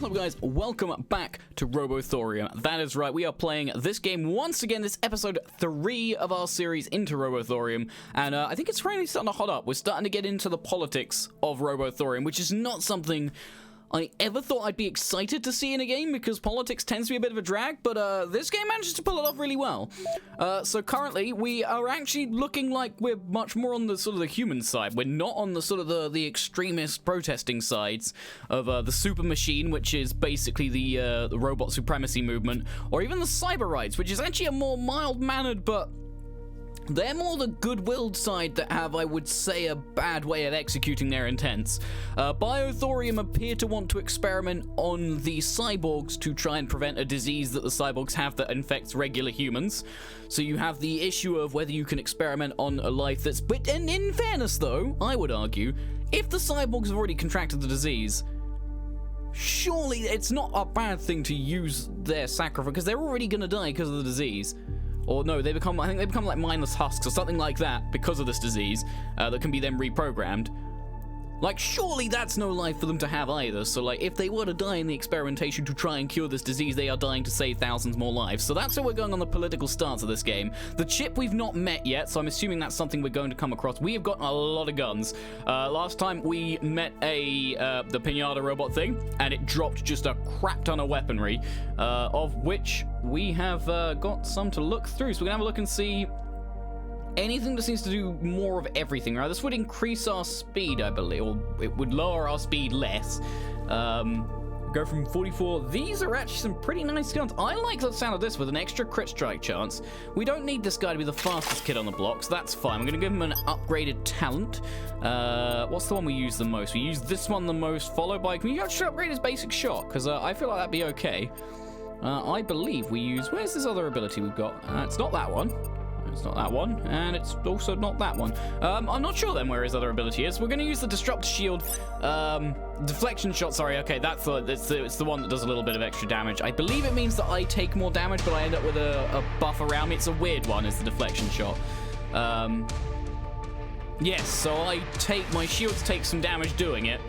Hello guys, welcome back to Robothorium. That is right, we are playing this game once again. This episode 3 of our series into Robothorium, and I think it's really starting to hot up. We're starting to get into the politics of Robothorium, which is not something I ever thought I'd be excited to see in a game, because politics tends to be a bit of a drag, but this game manages to pull it off really well. So currently, we are actually looking like we're much more on the sort of the human side. We're not on the sort of the extremist protesting sides of the super machine, which is basically the robot supremacy movement, or even the cyber rights, which is actually a more mild-mannered, but they're more the good-willed side that have, I would say, a bad way of executing their intents. Robothorium appear to want to experiment on the cyborgs to try and prevent a disease that the cyborgs have that infects regular humans. So you have the issue of whether you can experiment on a life that's... But in fairness, though, I would argue, if the cyborgs have already contracted the disease, surely it's not a bad thing to use their sacrifice, because they're already going to die because of the disease. Or no, I think they become like mindless husks or something like that because of this disease that can be then reprogrammed. Like, surely that's no life for them to have either. So, like, if they were to die in the experimentation to try and cure this disease, they are dying to save thousands more lives. So that's how we're going on the political stance of this game. The chip we've not met yet, so I'm assuming that's something we're going to come across. We have got a lot of guns. Last time we met the Pinata robot thing, and it dropped just a crap ton of weaponry, of which we have got some to look through. So we're going to have a look and see anything that seems to do more of everything, right? This would increase our speed, I believe, or it would lower our speed less. Go from 44. These are actually some pretty nice guns. I like the sound of this with an extra crit strike chance. We don't need this guy to be the fastest kid on the block, so that's fine. I'm going to give him an upgraded talent. What's the one we use the most? We use this one the most, followed by... Can you actually upgrade his basic shot? Because I feel like that'd be okay. I believe we use... Where's this other ability we've got? It's not that one. It's not that one, and it's also not that one. I'm not sure then where his other ability is. We're going to use the Disrupt Shield, Deflection Shot, sorry, okay, it's the one that does a little bit of extra damage. I believe it means that I take more damage, but I end up with a buff around me. It's a weird one, is the Deflection Shot. Yes, so my shields take some damage doing it,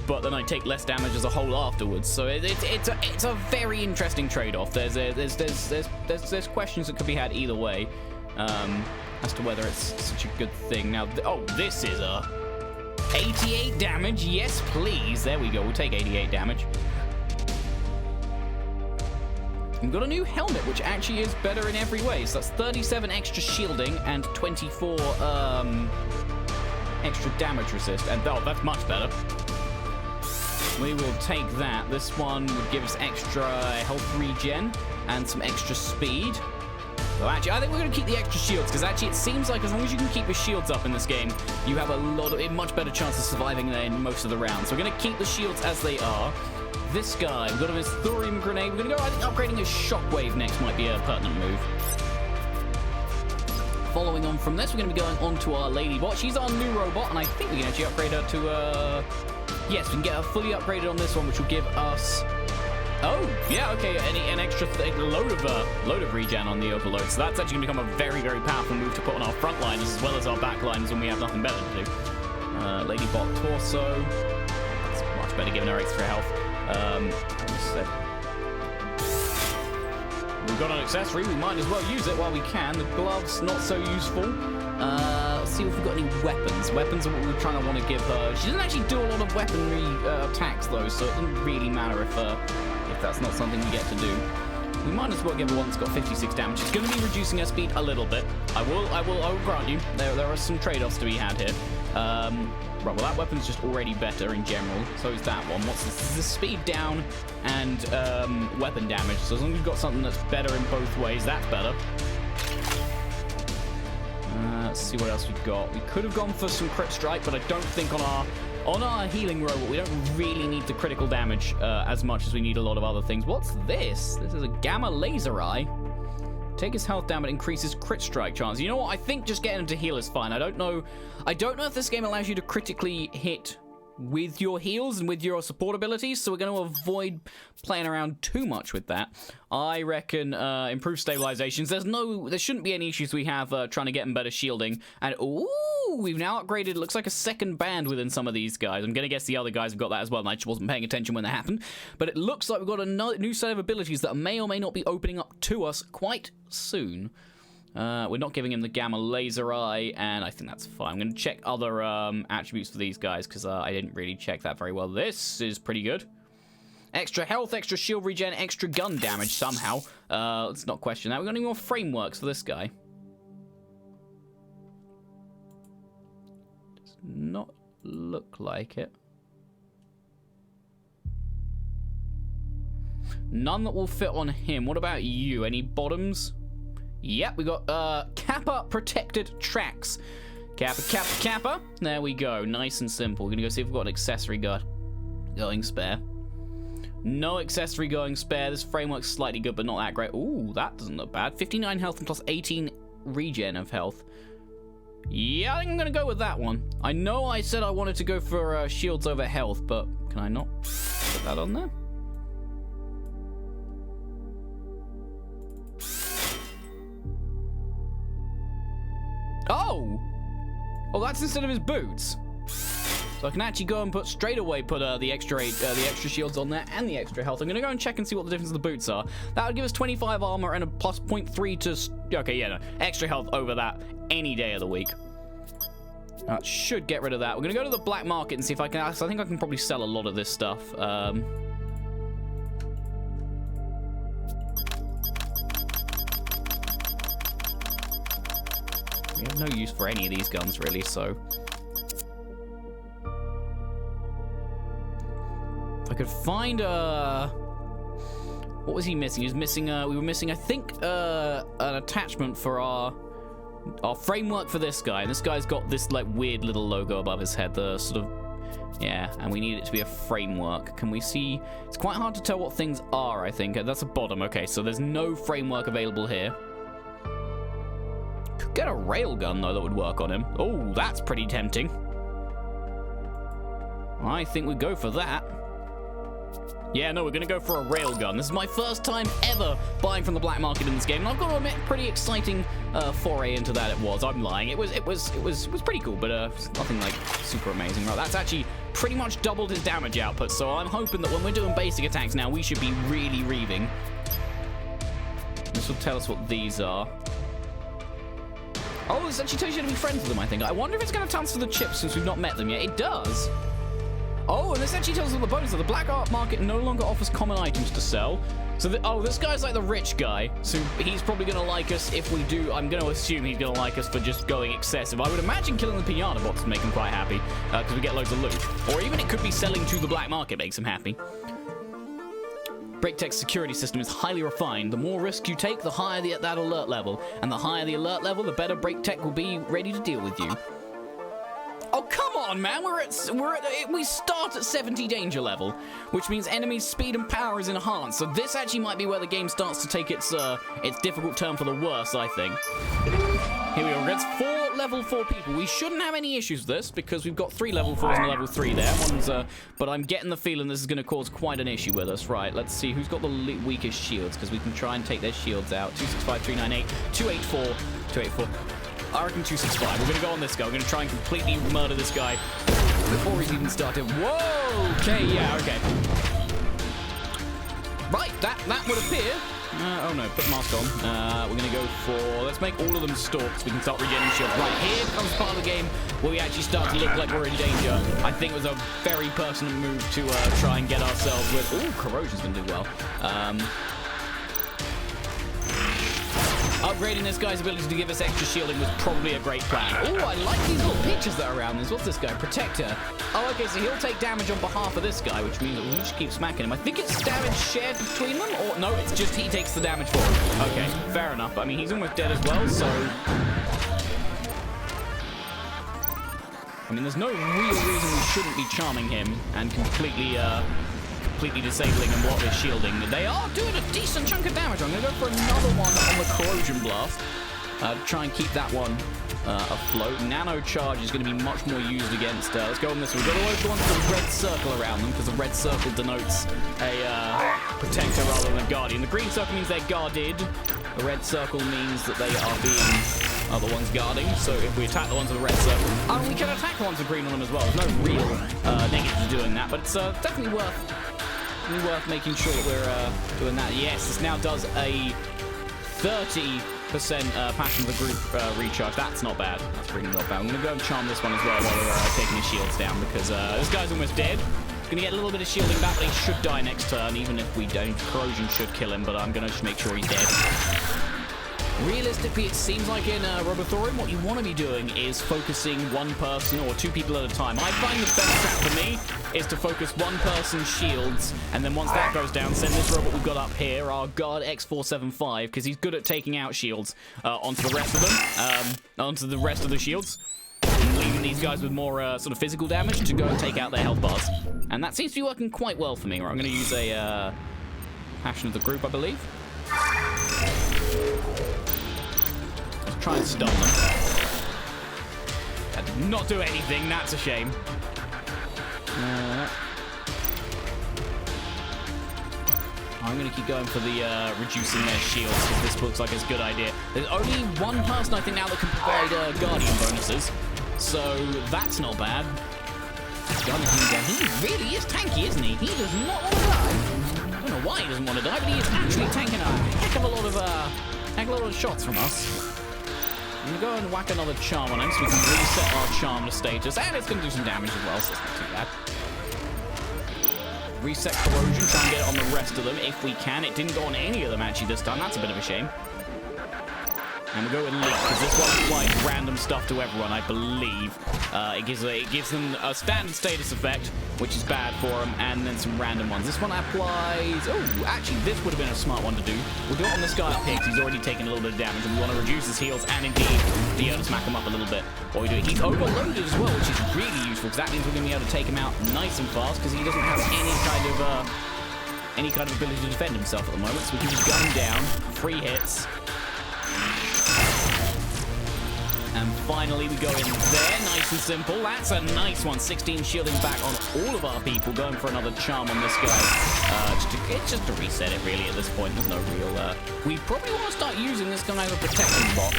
but then I take less damage as a whole afterwards. So it's a very interesting trade-off. There's questions that could be had either way. As to whether it's such a good thing. Now, this is a 88 damage. Yes, please. There we go. We'll take 88 damage. We've got a new helmet, which actually is better in every way. So that's 37 extra shielding and 24 extra damage resist. And that's much better. We will take that. This one would give us extra health regen and some extra speed. So actually, I think we're going to keep the extra shields, because actually it seems like as long as you can keep your shields up in this game, you have a much better chance of surviving in most of the rounds. So we're going to keep the shields as they are. This guy, we've got his thorium grenade. We're going to go, I think upgrading his shockwave next might be a pertinent move. Following on from this, we're going to be going on to our Ladybot. She's our new robot, and I think we can actually upgrade her to, yes, we can get her fully upgraded on this one, which will give us... Oh, yeah, okay, an extra load of regen on the overload. So that's actually going to become a very, very powerful move to put on our front liners as well as our back liners when we have nothing better to do. Ladybot torso. That's much better given our extra health. We've got an accessory. We might as well use it while we can. The gloves, not so useful. Let's see if we've got any weapons. Weapons are what we're trying to want to give her. She doesn't actually do a lot of weaponry attacks, though, so it doesn't really matter if that's not something we get to do. We might as well give her one that's got 56 damage. It's going to be reducing her speed a little bit. I will grant you, there are some trade-offs to be had here. Right, well, that weapon's just already better in general. So is that one. What's this? This is speed down and weapon damage. So as long as you've got something that's better in both ways, that's better. Let's see what else we've got. We could have gone for some crit strike, but I don't think on our healing robot, we don't really need the critical damage as much as we need a lot of other things. What's this? This is a gamma laser eye. Take his health down, but increases crit strike chance. You know what? I think just getting him to heal is fine. I don't know if this game allows you to critically hit with your heals and with your support abilities, so we're going to avoid playing around too much with that. I reckon improve stabilizations. There shouldn't be any issues we have trying to get them better shielding. And ooh, we've now upgraded, it looks like a second band within some of these guys. I'm going to guess the other guys have got that as well, and I just wasn't paying attention when that happened. But it looks like we've got a new set of abilities that may or may not be opening up to us quite soon. We're not giving him the gamma laser eye, and I think that's fine. I'm going to check other attributes for these guys, because I didn't really check that very well. This is pretty good. Extra health, extra shield regen, extra gun damage somehow. Let's not question that. We've got any more frameworks for this guy? Does not look like it. None that will fit on him. What about you? Any bottoms? Yep, we got Kappa protected tracks. Kappa, Kappa, Kappa. There we go. Nice and simple. We're gonna go see if we've got an accessory going spare. No accessory going spare. This framework's slightly good, but not that great. Ooh, that doesn't look bad. 59 health and plus 18 regen of health. Yeah, I think I'm gonna go with that one. I know I said I wanted to go for shields over health, but can I not put that on there? Oh, that's instead of his boots. So I can actually go and straight away put the extra shields on there and the extra health. I'm gonna go and check and see what the difference of the boots are. That would give us 25 armor and a plus 0.3 to okay, yeah, no, extra health over that any day of the week. That should get rid of that. We're gonna go to the black market and see if I can. I think I can probably sell a lot of this stuff. We have no use for any of these guns, really, so... If I could find what was he missing? He was missing, we were missing, I think, an attachment for our framework for this guy. And this guy's got this, like, weird little logo above his head, the sort of... Yeah, and we need it to be a framework. Can we see... It's quite hard to tell what things are, I think. That's a bottom. Okay, so there's no framework available here. Could get a railgun, though, that would work on him. Oh, that's pretty tempting. I think we'd go for that. Yeah, no, we're going to go for a railgun. This is my first time ever buying from the black market in this game, and I've got to admit, pretty exciting foray into that it was. I'm lying. It was pretty cool, but nothing, like, super amazing. Right, that's actually pretty much doubled his damage output, so I'm hoping that when we're doing basic attacks now, we should be really reaving. This will tell us what these are. Oh, this actually tells you to be friends with them, I think. I wonder if it's going to transfer the chips since we've not met them yet. It does. Oh, and this actually tells us what the bonus is. The black art market no longer offers common items to sell. So, this guy's like the rich guy. So he's probably going to like us if we do. I'm going to assume he's going to like us for just going excessive. I would imagine killing the piano box would make him quite happy because we get loads of loot. Or even it could be selling to the black market makes him happy. BreakTech's security system is highly refined. The more risk you take, the higher that alert level. And the higher the alert level, the better BreakTech will be ready to deal with you. Oh, come on, man. We start at 70 danger level, which means enemies' speed and power is enhanced. So this actually might be where the game starts to take its difficult turn for the worse, I think. Here we go. That's 4 level 4 people. We shouldn't have any issues with this because we've got 3 level 4s and a level 3 there. But I'm getting the feeling this is going to cause quite an issue with us. Right, let's see who's got the weakest shields because we can try and take their shields out. 265, 398, 284, 284. I reckon 265. We're going to go on this guy. We're going to try and completely murder this guy before he's even started. Whoa! Okay, yeah, okay. Right, that would appear. Oh no, put the mask on. We're going to go for... Let's make all of them stalks so we can start regenerating shields. Right, here comes part of the game where we actually start to look like we're in danger. I think it was a very pertinent move to try and get ourselves with... Ooh, corrosion's going to do well. Upgrading this guy's ability to give us extra shielding was probably a great plan. Oh, I like these little pictures that are around this. What's this guy? Protector. Oh, okay, so he'll take damage on behalf of this guy, which means that we'll just keep smacking him. I think it's damage shared between them, or no, it's just he takes the damage for him. Okay, fair enough. I mean, he's almost dead as well, so... I mean, there's no real reason we shouldn't be charming him and completely disabling and block his shielding. They are doing a decent chunk of damage. I'm going to go for another one on the corrosion blast to try and keep that one afloat. Nano charge is going to be much more used against. Let's go on this one. We've got all the ones with a red circle around them because the red circle denotes a protector rather than a guardian. The green circle means they're guarded. The red circle means that they are being the ones guarding. So if we attack the ones with the red circle, we can attack the ones with green on them as well. There's no real negative to doing that, but it's definitely worth making sure that we're doing that. Yes, this now does a 30% passion of the group recharge. That's not bad. That's really not bad. I'm going to go and charm this one as well while we're taking his shields down because this guy's almost dead. Going to get a little bit of shielding back, but he should die next turn, even if we don't. Corrosion should kill him, but I'm going to just make sure he's dead. Realistically, it seems like in Robothorium, what you want to be doing is focusing one person or two people at a time. I find the best strat for me is to focus one person's shields, and then once that goes down, send this robot we've got up here, our guard X475, because he's good at taking out shields onto the rest of them, onto the rest of the shields, and leaving these guys with more sort of physical damage to go and take out their health bars. And that seems to be working quite well for me. Right, I'm going to use a passion of the group, I believe. Try and stun them. That did not do anything. That's a shame. I'm going to keep going for the reducing their shields because this looks like it's a good idea. There's only one person I think now that can provide guardian bonuses, so that's not bad. He really is tanky, isn't he? He does not want to die. I don't know why he doesn't want to die, but he is actually tanking a heck of a lot of shots from us. I'm going to go and whack another charm on him so we can reset our charm to status. And it's going to do some damage as well, so it's not too bad. Reset corrosion, try and get it on the rest of them if we can. It didn't go on any of them actually this time. That's a bit of a shame. And we'll go with leak because this one applies random stuff to everyone, I believe. It gives them a standard status effect, which is bad for them, and then some random ones. This one applies... Oh, actually, this would have been a smart one to do. We'll do it on this guy up here because he's already taken a little bit of damage, and we want to reduce his heals and indeed smack him up a little bit. What we do, he's overloaded as well, which is really useful because that means we're going to be able to take him out nice and fast because he doesn't have any kind of ability to defend himself at the moment. So we can just gun him down, 3 hits. And finally, we go in there, nice and simple. That's a nice one. 16 shielding back on all of our people. Going for another charm on this guy. It's just to reset it, really, at this point. There's no real... we probably want to start using this guy as a protection bot.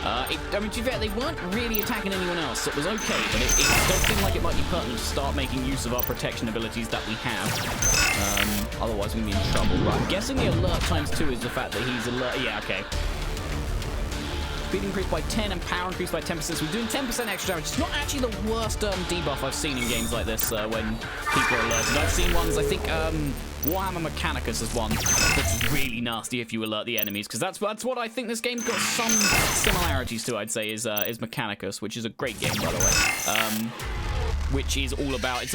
I mean, to be fair, they weren't really attacking anyone else, so it was okay, but it does seem like it might be pertinent to start making use of our protection abilities that we have. Otherwise, we're going to be in trouble. Right, I'm guessing the alert ×2 is the fact that he's alert. Yeah, okay. Speed increased by 10 and power increased by 10%. So we're doing 10% extra damage. It's not actually the worst debuff I've seen in games like this when people are alerted. I've seen ones, I think Warhammer Mechanicus is one that's really nasty if you alert the enemies, because that's what I think this game's got some similarities to, I'd say, is Mechanicus, which is a great game, by the way. Which is all about, it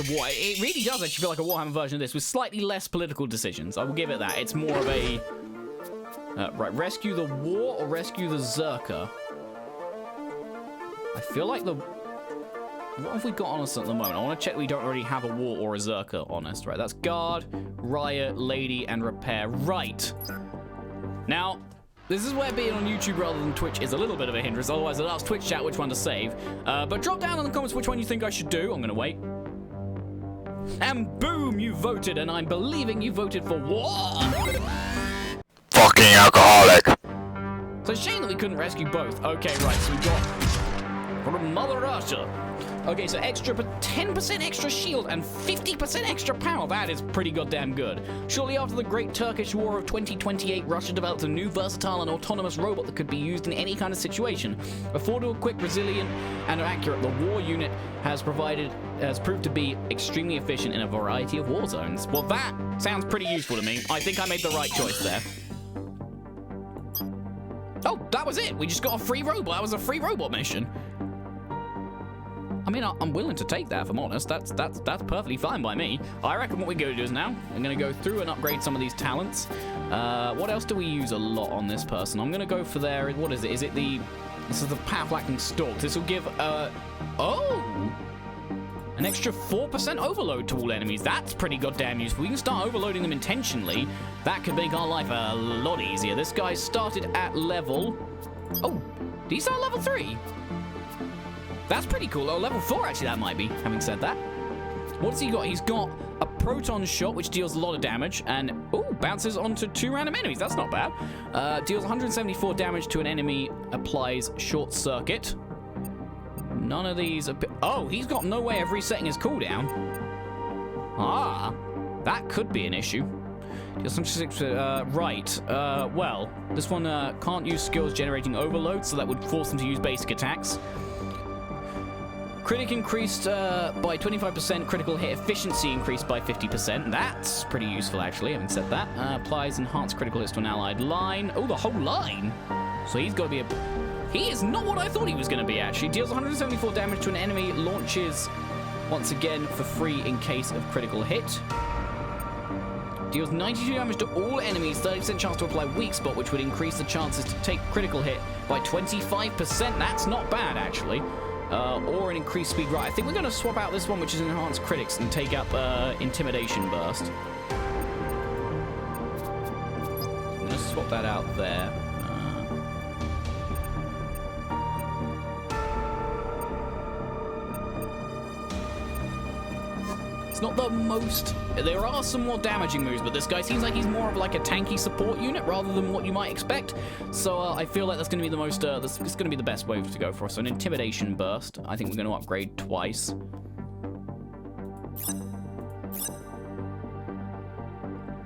really does actually feel like a Warhammer version of this, with slightly less political decisions. I will give it that. It's more of a... right, rescue the war or rescue the Zerker? I feel like the... What have we got on us at the moment? I want to check we don't already have a war or a Zerker on us. Right, that's Guard, Riot, Lady, and Repair. Right. Now, this is where being on YouTube rather than Twitch is a little bit of a hindrance. Otherwise, I'd ask Twitch chat which one to save. But drop down in the comments which one you think I should do. I'm going to wait. And boom, you voted, and I'm believing you voted for war. Fucking alcoholic. So shame that we couldn't rescue both. Okay, right, so we got from Mother Russia. Okay, so 10% extra shield and 50% extra power. That is pretty goddamn good. Shortly after the Great Turkish War of 2028, Russia developed a new versatile and autonomous robot that could be used in any kind of situation. Affordable, quick, resilient, and accurate, the war unit has proved to be extremely efficient in a variety of war zones. Well, that sounds pretty useful to me. I think I made the right choice there. Oh, that was it. We just got a free robot. That was a free robot mission. I mean, I'm willing to take that, if I'm honest. That's perfectly fine by me. I reckon what we're going to do is now, I'm going to go through and upgrade some of these talents. What else do we use a lot on this person? I'm going to go for their... What is it? This is the Path-Lacking Stalk. This will give, an extra 4% overload to all enemies. That's pretty goddamn useful. We can start overloading them intentionally. That could make our life a lot easier. This guy started at level... Oh, did he start at level 3? That's pretty cool. Oh, level 4, actually, that might be, having said that. What's he got? He's got a proton shot, which deals a lot of damage, and, ooh, bounces onto 2 random enemies. That's not bad. Deals 174 damage to an enemy, applies short circuit. None of these are... Oh, he's got no way of resetting his cooldown. Ah, that could be an issue. Right. Well, this one can't use skills generating overload, so that would force him to use basic attacks. Critic increased by 25%. Critical hit efficiency increased by 50%. That's pretty useful, actually, having said that. Applies enhanced critical hits to an allied line. Oh, the whole line? So he's got to be a... He is not what I thought he was going to be, actually. Deals 174 damage to an enemy. Launches, once again, for free in case of critical hit. Deals 92 damage to all enemies, 30% chance to apply weak spot, which would increase the chances to take critical hit by 25%. That's not bad, actually. Or an increased speed. Right, I think we're going to swap out this one, which is enhanced critics, and take up intimidation burst. I'm going to swap that out there. Not the most... There are some more damaging moves, but this guy seems like he's more of like a tanky support unit rather than what you might expect. So I feel like that's going to be the most... it's going to be the best wave to go for. So an intimidation burst. I think we're going to upgrade twice.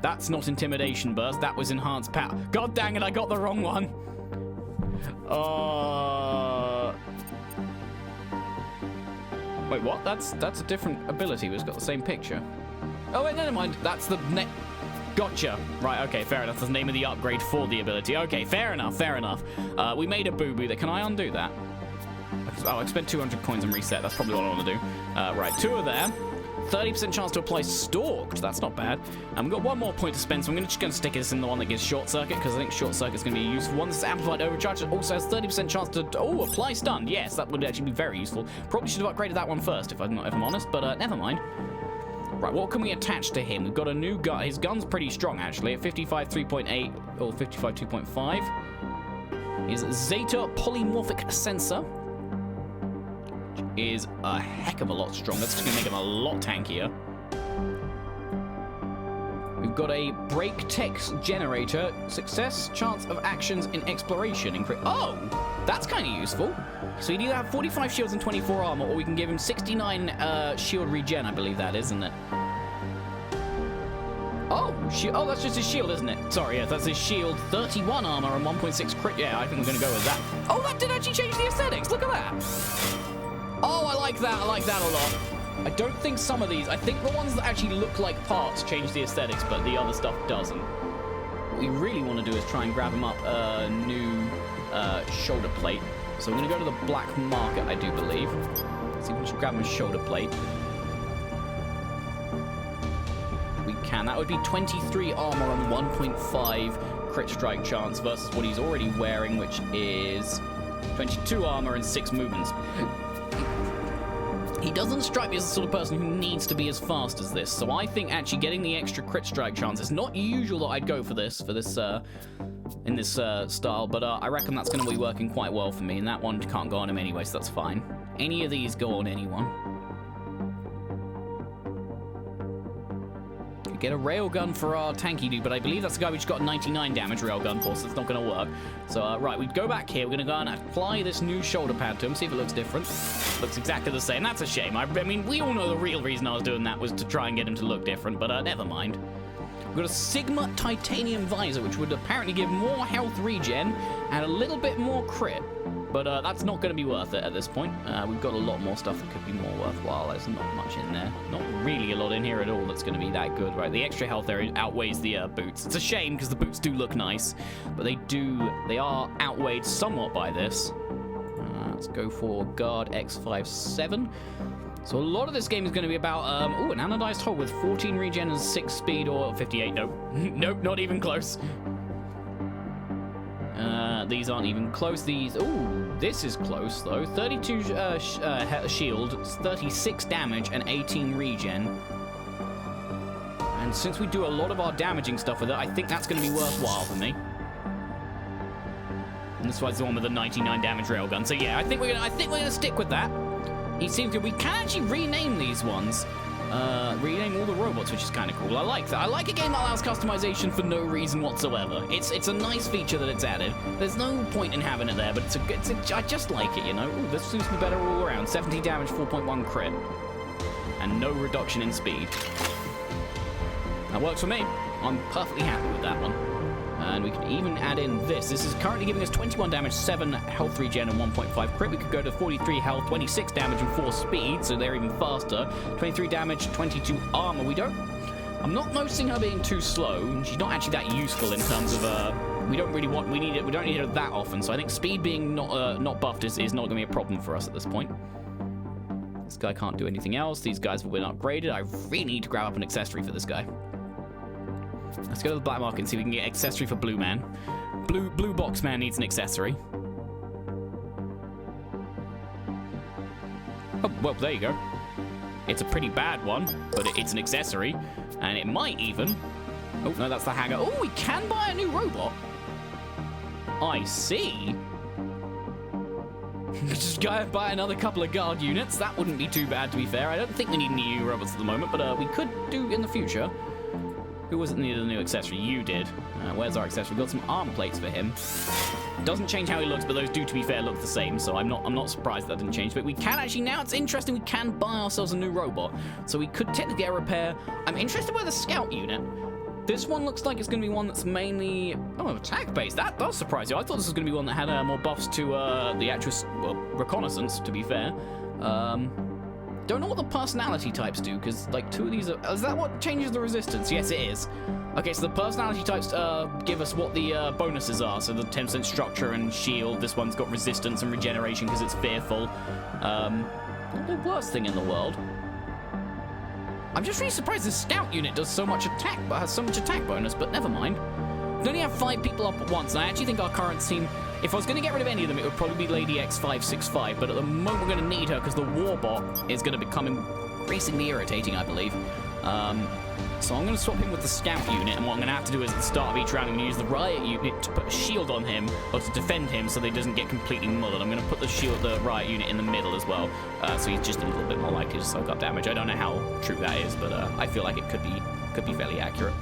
That's not intimidation burst. That was enhanced power. God dang it, I got the wrong one. Wait, what? That's a different ability. We've got the same picture. Oh, wait, never mind. That's the... Gotcha. Right, okay, fair enough. That's the name of the upgrade for the ability. Okay, fair enough, fair enough. We made a boo-boo there. Can I undo that? Oh, I spent 200 coins and reset. That's probably what I want to do. Right, 2 are there. 30% chance to apply Stalked. That's not bad. And we've got 1 more point to spend, so I'm just going to stick this in the one that gives Short Circuit, because I think Short Circuit is going to be a useful one. This is Amplified Overcharge. It also has 30% chance to... Oh, apply Stun. Yes, that would actually be very useful. Probably should have upgraded that one first, if I'm honest, but never mind. Right, what can we attach to him? We've got a new gun. His gun's pretty strong, actually, at 55 3.8 or 55 2.5. His Zeta Polymorphic Sensor is a heck of a lot stronger. That's going to make him a lot tankier. We've got a break text generator. Success chance of actions in exploration. Oh, that's kind of useful. So he'd either have 45 shields and 24 armor, or we can give him 69 shield regen, I believe that is, isn't it? Oh, that's just his shield, isn't it? Sorry, yeah, that's his shield. 31 armor and 1.6 crit. Yeah, I think we're going to go with that. Oh, that did actually change the aesthetics. Look at that. Oh, I like that. I like that a lot. I don't think some of these... I think the ones that actually look like parts change the aesthetics, but the other stuff doesn't. What we really want to do is try and grab him up a new shoulder plate. So we're going to go to the black market, I do believe. See if we can grab him a shoulder plate. We can. That would be 23 armor and 1.5 crit strike chance versus what he's already wearing, which is 22 armor and 6 movements. He doesn't strike me as the sort of person who needs to be as fast as this, so I think actually getting the extra crit strike chance is not usual that I'd go for this in this style, but I reckon that's going to be working quite well for me, and that one can't go on him anyway, so that's fine. Any of these go on anyone. Could get a railgun for our tanky dude, but I believe that's the guy we just got 99 damage railgun for, so it's not going to work. So, right, we'd go back here. We're going to go and apply this new shoulder pad to him, see if it looks different. Looks exactly the same. That's a shame. I mean, we all know the real reason I was doing that was to try and get him to look different, but never mind. We've got a Sigma Titanium Visor, which would apparently give more health regen and a little bit more crit. But that's not going to be worth it at this point. We've got a lot more stuff that could be more worthwhile. There's not much in there. Not really a lot in here at all that's going to be that good, right? The extra health there outweighs the boots. It's a shame because the boots do look nice, but they are outweighed somewhat by this. Let's go for Guard X57. So a lot of this game is going to be about, an anodized hull with 14 regen and 6 speed, or 58. Nope. Nope, not even close. These aren't even close. This is close, though. 32 shield, 36 damage, and 18 regen. And since we do a lot of our damaging stuff with it, I think that's going to be worthwhile for me. And this one's the one with the 99 damage railgun. So yeah, I think we're gonna stick with that. He seems good. We can actually rename these ones. Rename all the robots, which is kind of cool. I like that. I like a game that allows customization for no reason whatsoever. It's a nice feature that it's added. There's no point in having it there, but I just like it, you know? Ooh, this seems to be better all around. 70 damage, 4.1 crit. And no reduction in speed. That works for me. I'm perfectly happy with that one. And we can even add in this. This is currently giving us 21 damage, 7 health regen, and 1.5 crit. We could go to 43 health, 26 damage, and 4 speed, so they're even faster. 23 damage, 22 armor. I'm not noticing her being too slow. She's not actually that useful in terms of, we don't need her that often. So I think speed being not buffed is not going to be a problem for us at this point. This guy can't do anything else. These guys have been upgraded. I really need to grab up an accessory for this guy. Let's go to the black market and see if we can get accessory for Blue Man. Blue Box Man needs an accessory. Oh, well, there you go. It's a pretty bad one, but it's an accessory. And it might even... Oh, no, that's the hanger. Oh, we can buy a new robot. I see. Just go buy another couple of guard units. That wouldn't be too bad, to be fair. I don't think we need any new robots at the moment, but we could do in the future. Who wasn't needed a new accessory? You did. Where's our accessory? We've got some arm plates for him. Doesn't change how he looks, but those do, to be fair, look the same. So I'm not surprised that didn't change. But we can actually, now it's interesting, we can buy ourselves a new robot. So we could technically get a repair. I'm interested by the scout unit. This one looks like it's going to be one that's mainly... Oh, attack-based. That does surprise you. I thought this was going to be one that had more buffs to the actual reconnaissance, to be fair. Don't know what the personality types do, because, like, 2 of these are... Is that what changes the resistance? Yes, it is. Okay, so the personality types give us what the bonuses are. So the 10% structure and shield. This one's got resistance and regeneration because it's fearful. Not the worst thing in the world. I'm just really surprised this scout unit does so much attack, but has so much attack bonus, but never mind. We only have 5 people up at once, and I actually think our current team... If I was going to get rid of any of them, it would probably be Lady X565, but at the moment we're going to need her because the Warbot is going to become increasingly irritating, I believe. So I'm going to swap him with the Scout unit, and what I'm going to have to do is at the start of each round, I'm going to use the Riot unit to put a shield on him, or to defend him so that he doesn't get completely mullered. I'm going to put the Riot unit in the middle as well, so he's just a little bit more likely to soak up damage. I don't know how true that is, but I feel like it could be fairly accurate.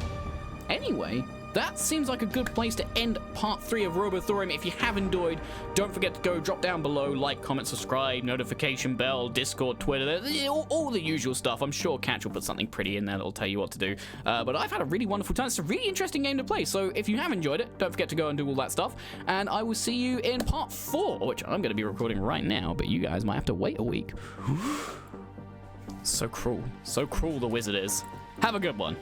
Anyway... That seems like a good place to end part 3 of Robothorium. If you have enjoyed, don't forget to go drop down below, like, comment, subscribe, notification bell, Discord, Twitter, all the usual stuff. I'm sure Catch will put something pretty in there that'll tell you what to do. But I've had a really wonderful time. It's a really interesting game to play. So if you have enjoyed it, don't forget to go and do all that stuff. And I will see you in part 4, which I'm going to be recording right now, but you guys might have to wait a week. So cruel. So cruel the wizard is. Have a good one.